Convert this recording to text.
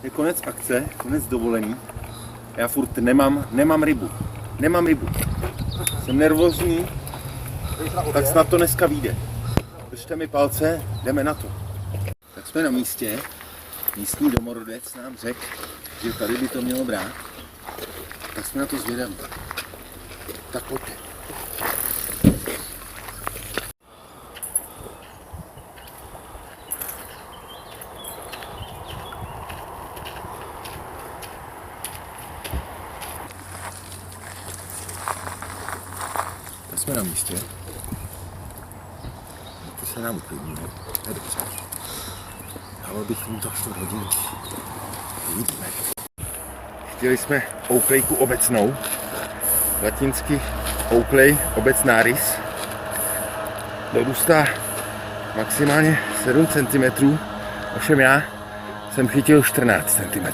je konec akce, konec dovolený. Já furt nemám rybu. Nemám rybu. Jsem nervózní, tak snad to dneska vyjde. Držte mi palce, jdeme na to. Tak jsme na místě. Místní domorodec nám řekl, že tady by to mělo brát. Tak jsme na to zvědaví. Tak pojďte. Tak jsme na místě. To se nám uklidnilo. Je dobře. Dalo bych jim to 4 hodiny. Uvidíme. Chtěli jsme ouklejku obecnou. Latinsky ouklej, obecná rys. Dorůstá maximálně 7 cm. Ovšem já jsem chytil 14 cm.